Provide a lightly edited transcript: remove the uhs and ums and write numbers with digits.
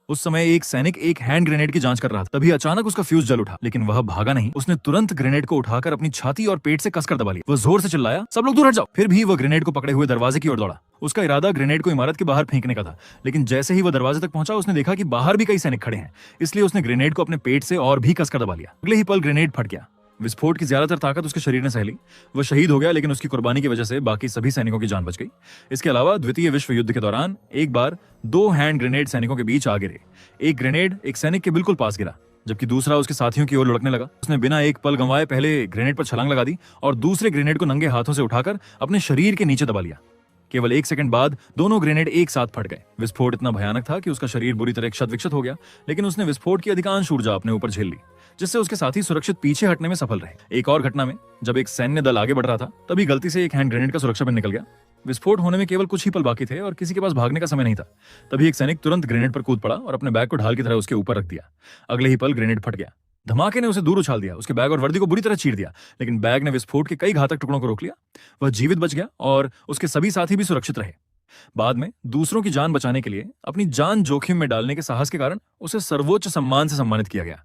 उस समय एक सैनिक एक हैंड ग्रेनेड की जांच कर रहा था। तभी अचानक उसका फ्यूज जल उठा, लेकिन वह भागा नहीं। उसने तुरंत ग्रेनेड को उठाकर अपनी छाती और पेट से कसकर दबा लिया। वह जोर से चिल्लाया, सब लोग दूर हट जाओ। फिर भी वह ग्रेनेड को पकड़े हुए दरवाजे की ओर दौड़ा। उसका इरादा ग्रेनेड को इमारत के बाहर फेंकने का था, लेकिन जैसे ही वह दरवाजे तक पहुंचा, उसने देखा कि बाहर भी कई सैनिक खड़े हैं। इसलिए उसने ग्रेनेड को अपने पेट से और भी कसकर दबा लिया। अगले ही पल ग्रेनेड फट गया। विस्फोट की ज्यादातर ताकत उसके शरीर ने सह ली। वह शहीद हो गया, लेकिन उसकी कुर्बानी की वजह से बाकी सभी सैनिकों की जान बच गई। इसके अलावा द्वितीय विश्व युद्ध के दौरान एक बार दो हैंड ग्रेनेड सैनिकों के बीच आ गिरे। एक ग्रेनेड एक सैनिक के बिल्कुल पास गिरा, जबकि दूसरा उसके साथियों की ओर लुढ़कने लगा। उसने बिना एक पल गंवाए पहले ग्रेनेड पर छलांग लगा दी और दूसरे ग्रेनेड को नंगे हाथों से उठाकर अपने शरीर के नीचे दबा लिया। केवल एक सेकंड बाद दोनों ग्रेनेड एक साथ फट गए। विस्फोट इतना भयानक था कि उसका शरीर बुरी तरह क्षत विक्षत हो गया, लेकिन उसने विस्फोट की अधिकांश ऊर्जा अपने ऊपर झेल ली, जिससे उसके साथी सुरक्षित पीछे हटने में सफल रहे। एक और घटना में जब एक सैन्य दल आगे बढ़ रहा था, तभी गलती से एक हैंड ग्रेनेड का सुरक्षा पिन निकल गया। विस्फोट होने में केवल कुछ ही पल बाकी थे और किसी के पास भागने का समय नहीं था। तभी एक सैनिक तुरंत ग्रेनेड पर कूद पड़ा और अपने बैग को ढाल की तरह उसके ऊपर रख दिया। अगले ही पल ग्रेनेड फट गया। धमाके ने उसे दूर उछाल दिया, उसके बैग और वर्दी को बुरी तरह चीर दिया, लेकिन बैग ने विस्फोट के कई घातक टुकड़ों को रोक लिया। वह जीवित बच गया और उसके सभी साथी भी सुरक्षित रहे। बाद में दूसरों की जान बचाने के लिए अपनी जान जोखिम में डालने के साहस के कारण उसे सर्वोच्च सम्मान से सम्मानित किया गया।